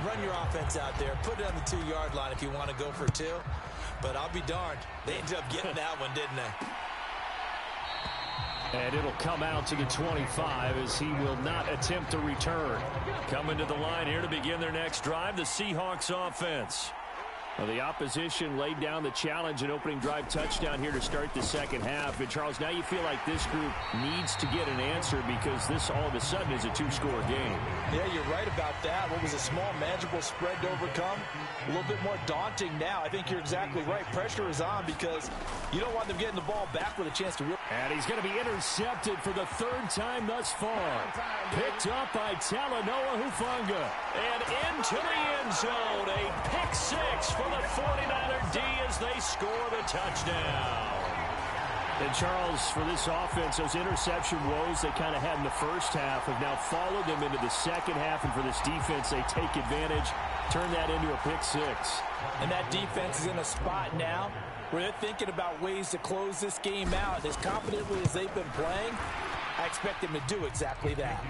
run your offense out there, put it on the 2-yard line if you want to go for 2. But I'll be darned. They ended up getting that one, didn't they? And it'll come out to the 25 as he will not attempt to return. Coming to the line here to begin their next drive, the Seahawks offense. Well, the opposition laid down the challenge and opening drive touchdown here to start the second half. And, Charles, now you feel like this group needs to get an answer because this all of a sudden is a 2-score game. Yeah, you're right about that. What was a small, manageable spread to overcome? A little bit more daunting now. I think you're exactly right. Pressure is on because you don't want them getting the ball back with a chance to win. And he's going to be intercepted for the 3rd time thus far. Picked up by Talanoa Hufanga. And into the end zone. A pick 6 for the 49er D as they score the touchdown. And, Charles, for this offense, those interception woes they kind of had in the first half have now followed them into the second half. And for this defense, they take advantage, turn that into a pick 6. And that defense is in a spot now where they're thinking about ways to close this game out. As confidently as they've been playing, I expect them to do exactly that.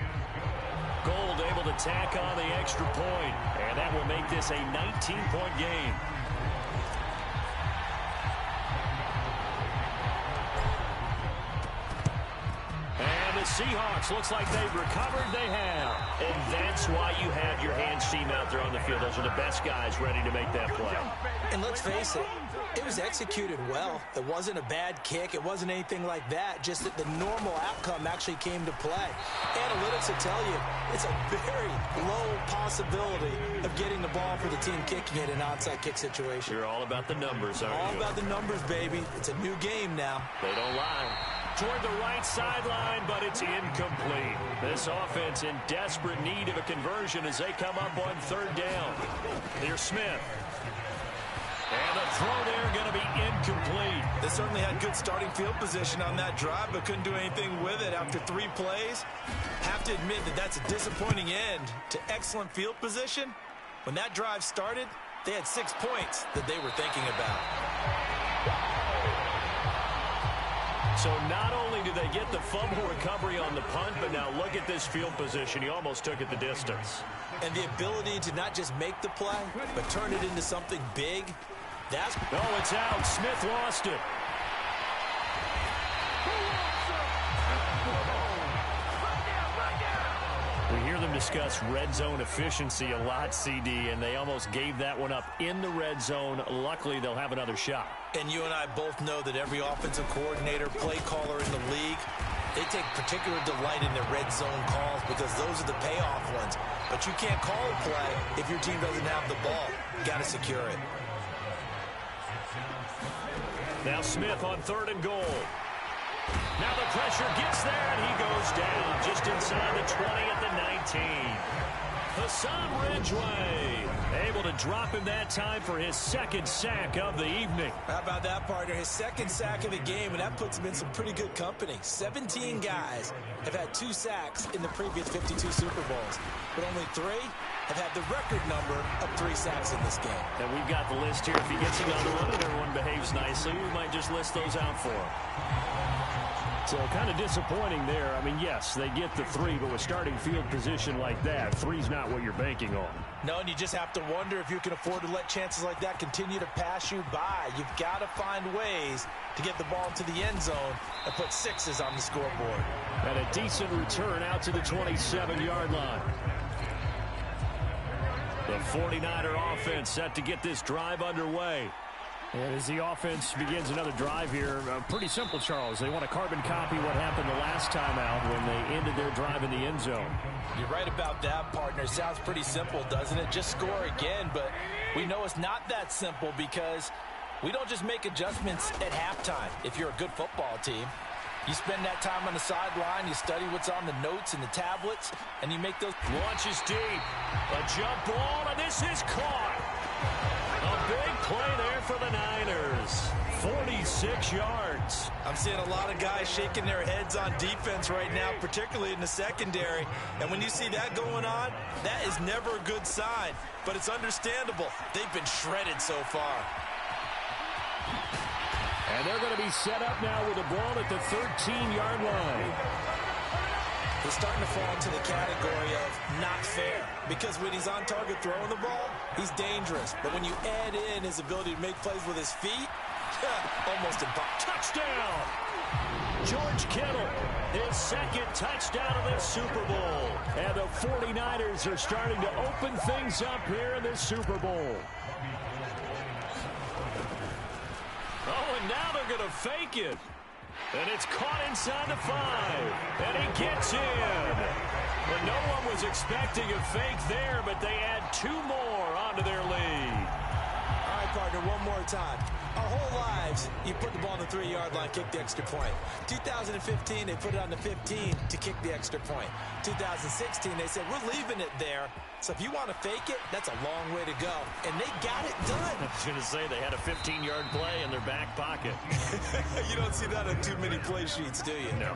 Gold able to tack on the extra point, and that will make this a 19-point game. And the Seahawks, looks like they've recovered. They have. And that's why you have your hands team out there on the field. Those are the best guys ready to make that play. And let's face it, it was executed well. It wasn't a bad kick. It wasn't anything like that. Just that the normal outcome actually came to play. Analytics will tell you it's a very low possibility of getting the ball for the team kicking it in an onside kick situation. You're all about the numbers, aren't you? All about the numbers, baby. It's a new game now. They don't lie. Toward the right sideline, but it's incomplete. This offense in desperate need of a conversion as they come up on 3rd down. Here's Smith. And the throw there going to be incomplete. They certainly had good starting field position on that drive, but couldn't do anything with it after 3 plays. Have to admit that that's a disappointing end to excellent field position. When that drive started, they had 6 points that they were thinking about. So not only did they get the fumble recovery on the punt, but now look at this field position. He almost took it the distance. And the ability to not just make the play, but turn it into something big. That's... Oh, it's out. Smith lost it. We hear them discuss red zone efficiency a lot, CD, and they almost gave that one up in the red zone. Luckily, they'll have another shot. And you and I both know that every offensive coordinator, play caller in the league, they take particular delight in their red zone calls because those are the payoff ones. But you can't call a play if your team doesn't have the ball. You got to secure it. Now Smith on 3rd and goal. Now the pressure gets there, and he goes down just inside the 20 at the 19. Hassan Ridgeway able to drop him that time for his 2nd sack of the evening. How about that, partner? His 2nd sack of the game, and that puts him in some pretty good company. 17 guys have had 2 sacks in the previous 52 Super Bowls, but only 3 have had the record number of 3 sacks in this game. And we've got the list here. If he gets another one and everyone behaves nicely, we might just list those out for him. So kind of disappointing there. I mean, yes, they get the 3, but with starting field position like that, 3's not what you're banking on. No, and you just have to wonder if you can afford to let chances like that continue to pass you by. You've got to find ways to get the ball to the end zone and put 6s on the scoreboard. And a decent return out to the 27-yard line. The 49er offense set to get this drive underway. And as the offense begins another drive here, pretty simple, Charles. They want to carbon copy what happened the last time out when they ended their drive in the end zone. You're right about that, partner. Sounds pretty simple, doesn't it? Just score again, but we know it's not that simple because we don't just make adjustments at halftime if you're a good football team. You spend that time on the sideline, you study what's on the notes and the tablets, and you make those... Launches deep. A jump ball, and this is caught. A big play there for the Niners. 46 yards. I'm seeing a lot of guys shaking their heads on defense right now, particularly in the secondary. And when you see that going on, that is never a good sign. But it's understandable. They've been shredded so far. And they're going to be set up now with the ball at the 13-yard line. is starting to fall into the category of not fair. Because when he's on target throwing the ball, he's dangerous. But when you add in his ability to make plays with his feet, almost impossible. Touchdown! George Kittle, his second touchdown of this Super Bowl. And the 49ers are starting to open things up here in this Super Bowl. Oh, and now they're going to fake it. And it's caught inside the 5. And he gets in. But no one was expecting a fake there, but they add 2 more onto their lead. All right, partner, one more time. Our whole lives, you put the ball on the 3-yard line, kick the extra point. 2015, they put it on the 15 to kick the extra point. 2016, they said, we're leaving it there. So if you want to fake it, that's a long way to go. And they got it done. I was going to say, they had a 15-yard play in their back pocket. You don't see that on too many play sheets, do you? No.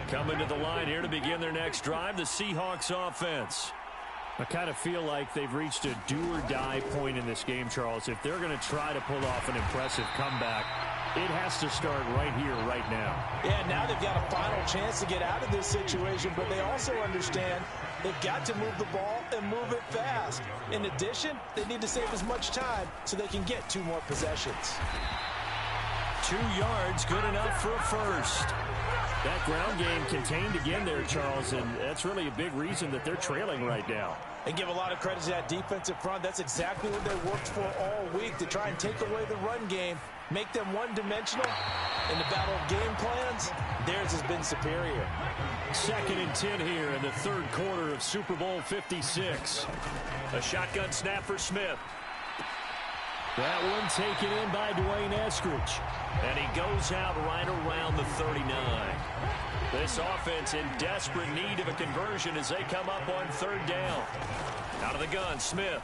Coming to the line here to begin their next drive, the Seahawks offense. I kind of feel like they've reached a do-or-die point in this game, Charles. If they're going to try to pull off an impressive comeback, it has to start right here, right now. Yeah, now they've got a final chance to get out of this situation, but they also understand they've got to move the ball and move it fast. In addition, they need to save as much time so they can get 2 more possessions. 2 yards, good enough for a first. That ground game contained again there, Charles, and that's really a big reason that they're trailing right now. And give a lot of credit to that defensive front. That's exactly what they worked for all week, to try and take away the run game, make them one-dimensional. In the battle of game plans, theirs has been superior. 2nd and 10 here in the 3rd quarter of Super Bowl 56. A shotgun snap for Smith. That one taken in by Dwayne Eskridge. And he goes out right around the 39. This offense in desperate need of a conversion as they come up on 3rd down. Out of the gun, Smith.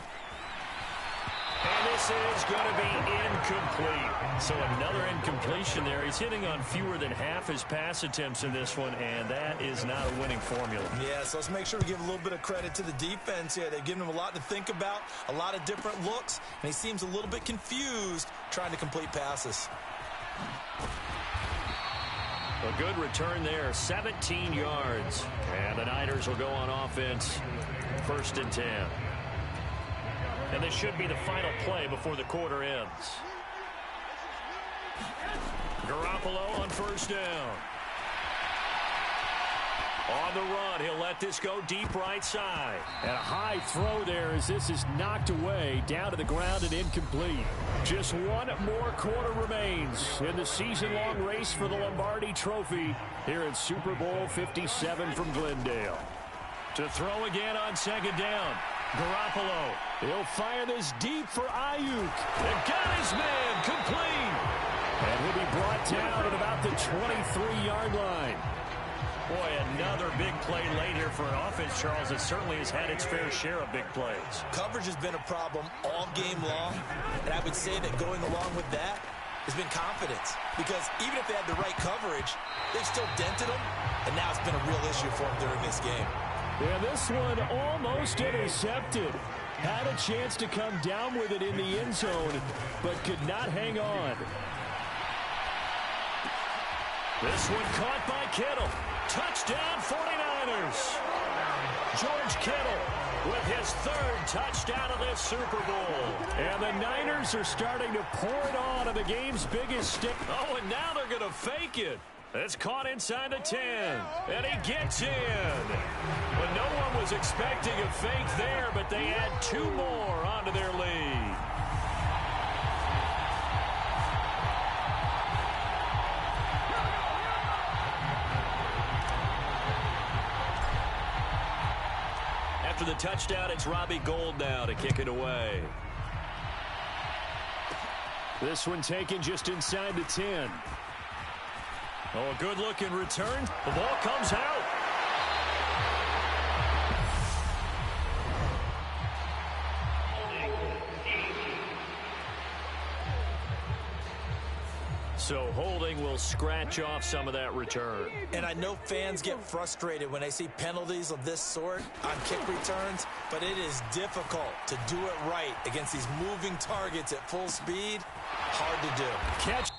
And this is going to be incomplete. So another incompletion there. He's hitting on fewer than half his pass attempts in this one, and that is not a winning formula. Yeah, so let's make sure we give a little bit of credit to the defense here. They've given him a lot to think about, a lot of different looks, and he seems a little bit confused trying to complete passes. A good return there, 17 yards. And the Niners will go on offense, 1st and 10. And this should be the final play before the quarter ends. Garoppolo on 1st down. On the run, he'll let this go deep right side. And a high throw there as this is knocked away, down to the ground and incomplete. Just 1 more quarter remains in the season-long race for the Lombardi Trophy here in Super Bowl 57 from Glendale. To throw again on 2nd down. Garoppolo. He'll fire this deep for Ayuk. And got his man complete. And he'll be brought down at about the 23-yard line. Boy, another big play late here for an offense, Charles, that certainly has had its fair share of big plays. Coverage has been a problem all game long, and I would say that going along with that has been confidence. Because even if they had the right coverage, they've still dented them, and now it's been a real issue for them during this game. Yeah, this one almost intercepted. Had a chance to come down with it in the end zone, but could not hang on. This one caught by Kittle. Touchdown 49ers. George Kittle with his 3rd touchdown of this Super Bowl. And the Niners are starting to pour it on the game's biggest stick. Oh, and now they're going to fake it. It's caught inside the 10. And he gets in. But no one was expecting a fake there, but they add 2 more onto their lead. After the touchdown, it's Robbie Gould now to kick it away. This one taken just inside the 10. Oh, a good-looking return. The ball comes out. So holding will scratch off some of that return. And I know fans get frustrated when they see penalties of this sort on kick returns, but it is difficult to do it right against these moving targets at full speed. Hard to do. Catch.